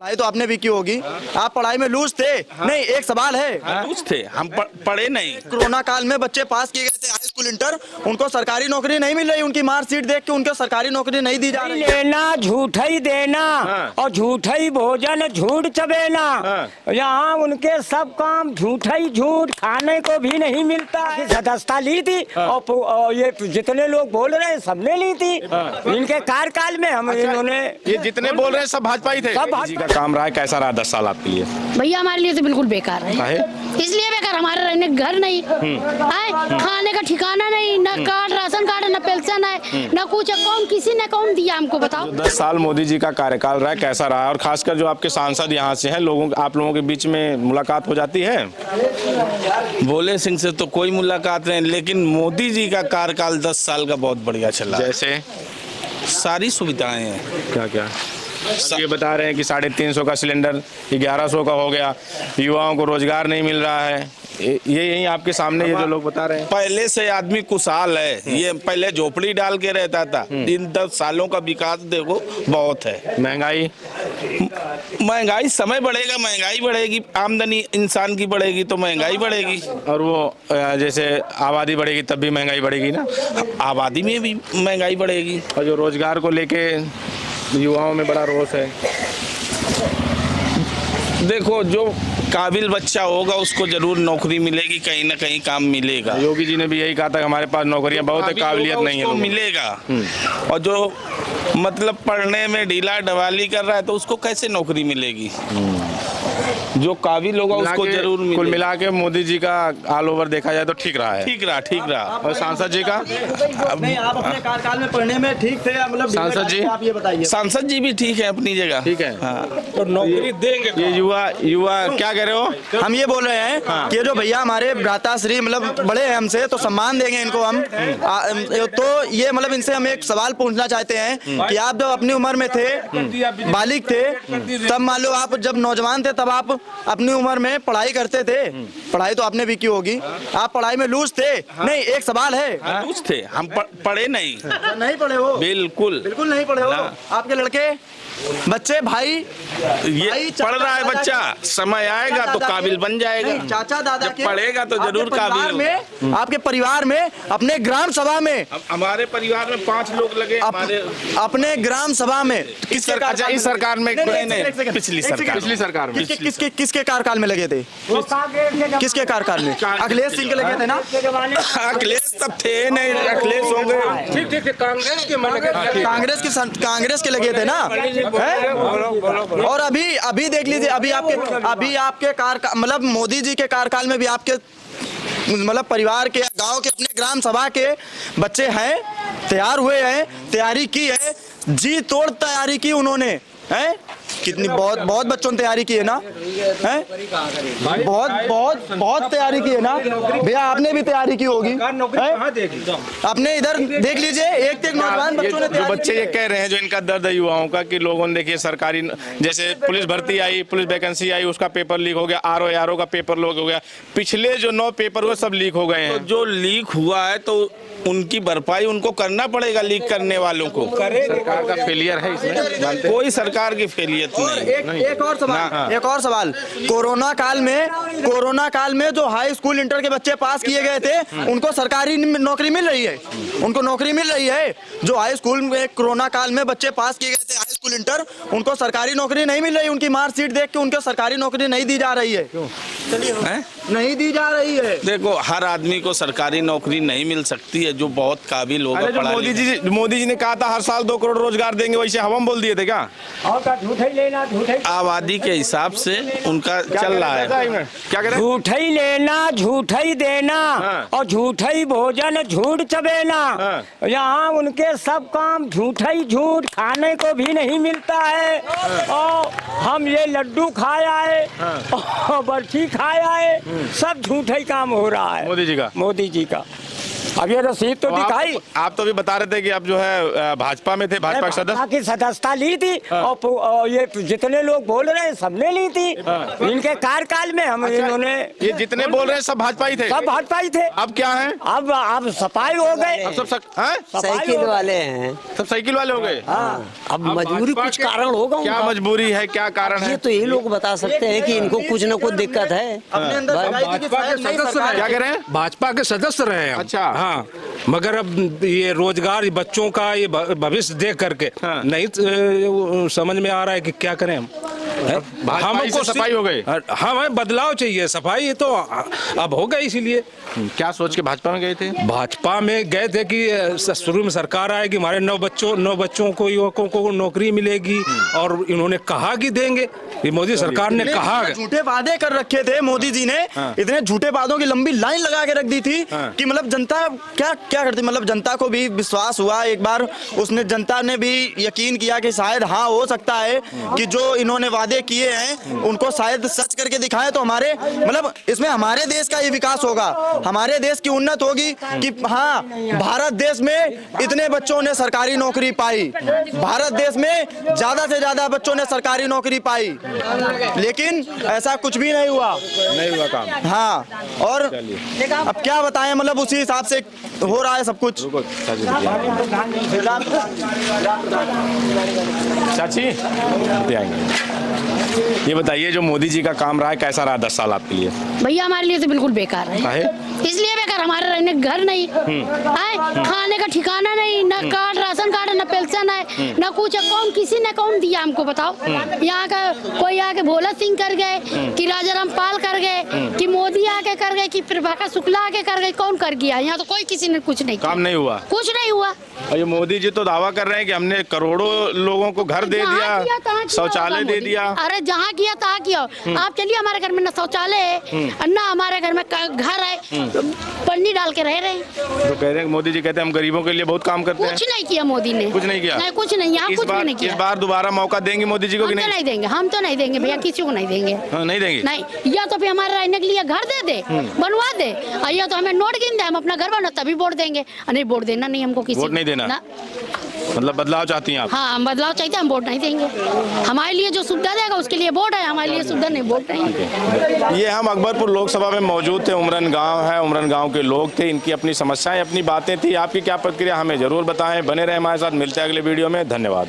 पढ़ाई तो आपने भी की होगी। आप पढ़ाई में लूज थे? नहीं, एक सवाल है। लूज थे, हम पढ़े नहीं। कोरोना काल में बच्चे पास किए गए थे हाई स्कूल इंटर, उनको सरकारी नौकरी नहीं मिल रही, उनकी मार्कशीट देख के उनको सरकारी नौकरी नहीं दी जा रही। लेना झूठा ही देना और झूठा ही भोजन झूठ चबेना। यहाँ उनके सब काम झूठा ही झूठ, खाने को भी नहीं मिलता है। सदस्यता ली थी और ये जितने लोग बोल रहे हैं सबने ली थी। इनके कार्यकाल में हम इन्होंने ये जितने बोल रहे हैं सब भाजपा ही थे। सब जी का काम रहा है, कैसा रहा 10 साल आपके लिए? भैया हमारे लिए तो बिल्कुल बेकार है। इसलिए बेकार, हमारे रहने घर नहीं है, खाने का ठिकाना नहीं, न कार्ड, राशन कार्ड, न पेंशन है, न कुछ। कौन किसी ने कौन दिया हमको, बताओ। 10 साल मोदी जी का कार्यकाल रहा है, कैसा रहा? और खासकर जो आपके सांसद यहाँ से हैं, आप लोगों के बीच में मुलाकात हो जाती है? भोले सिंह से तो कोई मुलाकात नहीं, लेकिन मोदी जी का कार्यकाल 10 साल का बहुत बढ़िया चला। जैसे सारी सुविधाएं हैं। क्या क्या? ये बता रहे हैं कि 350 का सिलेंडर 1100 का हो गया, युवाओं को रोजगार नहीं मिल रहा है। ये यही आपके सामने ये जो लोग बता रहे हैं। पहले से आदमी खुशहाल है। ये पहले झोपड़ी डाल के रहता था। इन 10 सालों का विकास देखो, बहुत है। महंगाई समय बढ़ेगा, महंगाई बढ़ेगी, आमदनी इंसान की बढ़ेगी तो महंगाई बढ़ेगी। और वो जैसे आबादी बढ़ेगी तब भी महंगाई बढ़ेगी ना? आबादी में भी महंगाई बढ़ेगी। और जो रोजगार को लेके युवाओं में बड़ा रोष है। देखो, जो काबिल बच्चा होगा उसको जरूर नौकरी मिलेगी, कहीं ना कहीं काम मिलेगा। योगी जी ने भी यही कहा था कि हमारे पास नौकरियां बहुत है, काबिलियत नहीं है, मिलेगा। और जो मतलब पढ़ने में ढीला ढवाली कर रहा है तो उसको कैसे नौकरी मिलेगी? जो काबिल होगा उसको जरूर मिलेगा। कुल मिला के मोदी जी का ऑल ओवर देखा जाए तो ठीक रहा है। ठीक रहा। और सांसद जी का? नहीं, आप अपने कार्यकाल में पढ़ने में ठीक थे, मतलब सांसद जी? आप ये बताइए। सांसद जी भी ठीक है अपनी जगह। ठीक है। तो नौकरी देंगे। ये युवा क्या कह रहे हो? हम ये बोल रहे हैं कि जो भैया हमारे भ्राताश्री मतलब बड़े हैं हमसे, तो सम्मान देंगे इनको हम। तो ये मतलब इनसे हम एक सवाल पूछना चाहते हैं कि आप जब अपनी उम्र में थे, बालिग थे, तब मान लो आप जब नौजवान थे तब आप अपनी उम्र में पढ़ाई करते थे। पढ़ाई तो आपने भी की होगी। आप पढ़ाई में लूज थे? नहीं, एक सवाल है। लूज थे, हम पढ़े नहीं। नहीं पढ़े हो? बिल्कुल नहीं पढ़े हो। आपके लड़के बच्चे भाई ये पढ़ रहा है बच्चा, समय आएगा तो काबिल बन जाएगा। चाचा दादा जब पढ़ेगा तो जरूर काबिल में। आपके परिवार में, अपने ग्राम सभा में, हमारे परिवार में 5 लोग लगे हमारे अपने ग्राम सभा में। इस सरकार में? पिछली सरकार में। किसके कार्यकाल में लगे थे? किसके कार्यकाल में? अखिलेश सिंह के लगे थे ना? अखिलेश तब थे नहीं, अखिलेश हो गए। ठीक, कांग्रेस के लगे थे ना? और अभी देख लीजिए, अभी आपके मतलब मोदी जी के कार्यकाल में भी आपके मतलब परिवार के, गांव के, अपने ग्राम सभा के बच्चे हैं, तैयार हुए हैं, तैयारी की है, जी तोड़ तैयारी की उन्होंने, हैं? कितनी बहुत बच्चों ने तैयारी की है ना? हैं? बहुत तैयारी की है ना? भैया आपने भी तैयारी की होगी। आपने इधर देख लीजिए, एक नौजवान बच्चों ने जो बच्चे ये कह रहे हैं, जो इनका दर्द है युवाओं का, कि लोगों ने देखिए सरकारी जैसे पुलिस भर्ती आई, पुलिस वैकेंसी आई, उसका पेपर लीक हो गया, आरओ का पेपर लीक हो गया, पिछले जो 9 पेपर हुए सब लीक हो गए हैं। तो जो लीक हुआ है तो उनकी भरपाई उनको करना पड़ेगा, लीक करने वालों को। सरकार का फेलियर है इसमें? कोई सरकार की फेलियत नहीं। एक और सवाल। कोरोना काल में जो हाई स्कूल इंटर के बच्चे पास किए गए थे, उनको सरकारी नौकरी मिल रही है? उनको नौकरी मिल रही है? जो हाई स्कूल में कोरोना काल में बच्चे पास किए गए थे हाई स्कूल इंटर, उनको सरकारी नौकरी नहीं मिल रही, उनकी मार्कशीट देख के उनको सरकारी नौकरी नहीं दी जा रही है। नहीं दी जा रही है। देखो, हर आदमी को सरकारी नौकरी नहीं मिल सकती है जो बहुत काबिल होगा। मोदी जी ने कहा था हर साल 2 करोड़ रोजगार देंगे, वैसे हम बोल दिए थे क्या? आबादी के हिसाब से उनका चल रहा है। क्या कह रहे हैं? झूठा ही लेना झूठा ही देना और झूठा ही भोजन झूठ चबेना। यहाँ उनके सब काम झूठा ही झूठ, खाने को भी नहीं मिलता है। और हम ये लड्डू खाए आए और बर्फी खाए आए, सब झूठा ही काम हो रहा है मोदी जी का। अब ये रसीद तो दिखाई। आप तो भी बता रहे थे कि आप जो है भाजपा में थे, भाजपा के सदस्य। की सदस्यता ली थी और ये जितने लोग बोल रहे हैं सबने ली थी इनके कार्यकाल में। हम इन्होंने ये जितने बोल रहे हैं सब भाजपा ही थे, सब भाजपा ही थे। अब क्या है? अब सफाई हो गए, अब सब साइकिल वाले हैं, सब साइकिल वाले हो गए। अब मजबूरी कुछ कारण होगा क्या उनका। मजबूरी है, क्या कारण ये है? तो ये लोग बता सकते हैं कि इनको कुछ न कुछ दिक्कत है। अपने अंदर लगाई थी कि शायद नई सरकार- क्या कह रहे हैं? भाजपा के सदस्य रहे हम। अच्छा। हाँ, मगर अब ये रोजगार बच्चों का ये भविष्य देख करके हाँ। नहीं समझ में आ रहा है कि क्या करें हम। भाजपा से सफाई हो गई। हमें बदलाव चाहिए, सफाई तो अब हो गई। इसीलिए क्या सोच के भाजपा में गए थे? भाजपा में गए थे कि शुरू में सरकार आएगी, हमारे 9 बच्चों को, युवकों को नौकरी मिलेगी और इन्होंने कहा कि देंगे। ये मोदी सरकार ने कहा। झूठे वादे कर रखे थे मोदी जी ने, इतने झूठे वादों की लंबी लाइन लगा के रख दी थी कि मतलब जनता क्या क्या करती, मतलब जनता को भी विश्वास हुआ एक बार, उसने जनता ने भी यकीन किया कि शायद हाँ हो सकता है कि जो इन्होंने वादे किए हैं उनको शायद सच करके दिखाएं तो हमारे मतलब इसमें हमारे देश का ये विकास होगा, हमारे देश की उन्नत होगी कि हाँ भारत देश में इतने बच्चों ने सरकारी नौकरी पाई, भारत देश में ज्यादा से ज्यादा बच्चों ने सरकारी नौकरी पाई, लेकिन ऐसा कुछ भी नहीं हुआ काम। हाँ। और अब क्या बताएं, मतलब उसी हिसाब से हो रहा है सब कुछ। चाची ये बताइए, जो मोदी जी का काम रहा है कैसा रहा 10 साल आपके लिए? भैया हमारे लिए तो बिल्कुल बेकार है। काहे? इसलिए बेकार, हमारे रहने का घर नहीं है, खाने का ठिकाना नहीं, न कार्ड राशन कार्ड न पेंशन है, न कुछ है। कौन किसी ने कौन दिया हमको बताओ? यहाँ का कोई आके भोला सिंह कर गए कि राजा रामपाल कर गए कि मोदी आके कर गए कि प्रभाकर शुक्ला आके कर गए, कौन कर गया? यहाँ तो कोई किसी ने कुछ नहीं काम नहीं हुआ, कुछ नहीं हुआ। और ये मोदी जी तो दावा कर रहे हैं कि हमने करोड़ों लोगों को घर दे जहाँ दिया, किया, तहाँ किया शौचालय होगा दे मोदी। दिया। अरे जहाँ किया तहाँ किया। आप चलिए, हमारे घर में न शौचालय है न हमारे घर में घर है, पन्नी डाल के रह रहे हैं। तो कह रहे हैं मोदी जी कहते हैं हम गरीबों के लिए बहुत काम करते हैं। कुछ नहीं किया मोदी ने, कुछ नहीं किया? नहीं कुछ नहीं, यहाँ कुछ भी नहीं इस किया। बार दोबारा मौका देंगे मोदी जी को हम कि तो नहीं? नहीं देंगे, हम तो नहीं देंगे भैया, किसी को नहीं देंगे। हाँ, नहीं देंगे। नहीं, या तो फिर हमारे रहने के लिए घर दे दे, बनवा दे, और या तो हमें नोट गिन दे, हम अपना घर बना तभी वोट देंगे। नहीं, वोट देना नहीं हमको, किसी वोट नहीं देना? ना। मतलब बदलाव चाहती हैं आप? हाँ, हम बदलाव चाहिए, हम वोट नहीं देंगे। हमारे लिए जो सुविधा देगा उसके लिए वोट है, हमारे लिए सुविधा नहीं, वोट नहीं। ये हम अकबरपुर लोकसभा में मौजूद थे। उमरन गांव है, उमरन गांव के लोग थे, इनकी अपनी समस्याएं, अपनी बातें थी। आपकी क्या प्रतिक्रिया हमें जरूर बताएं। बने रहे हमारे साथ, मिलते हैं अगले वीडियो में। धन्यवाद।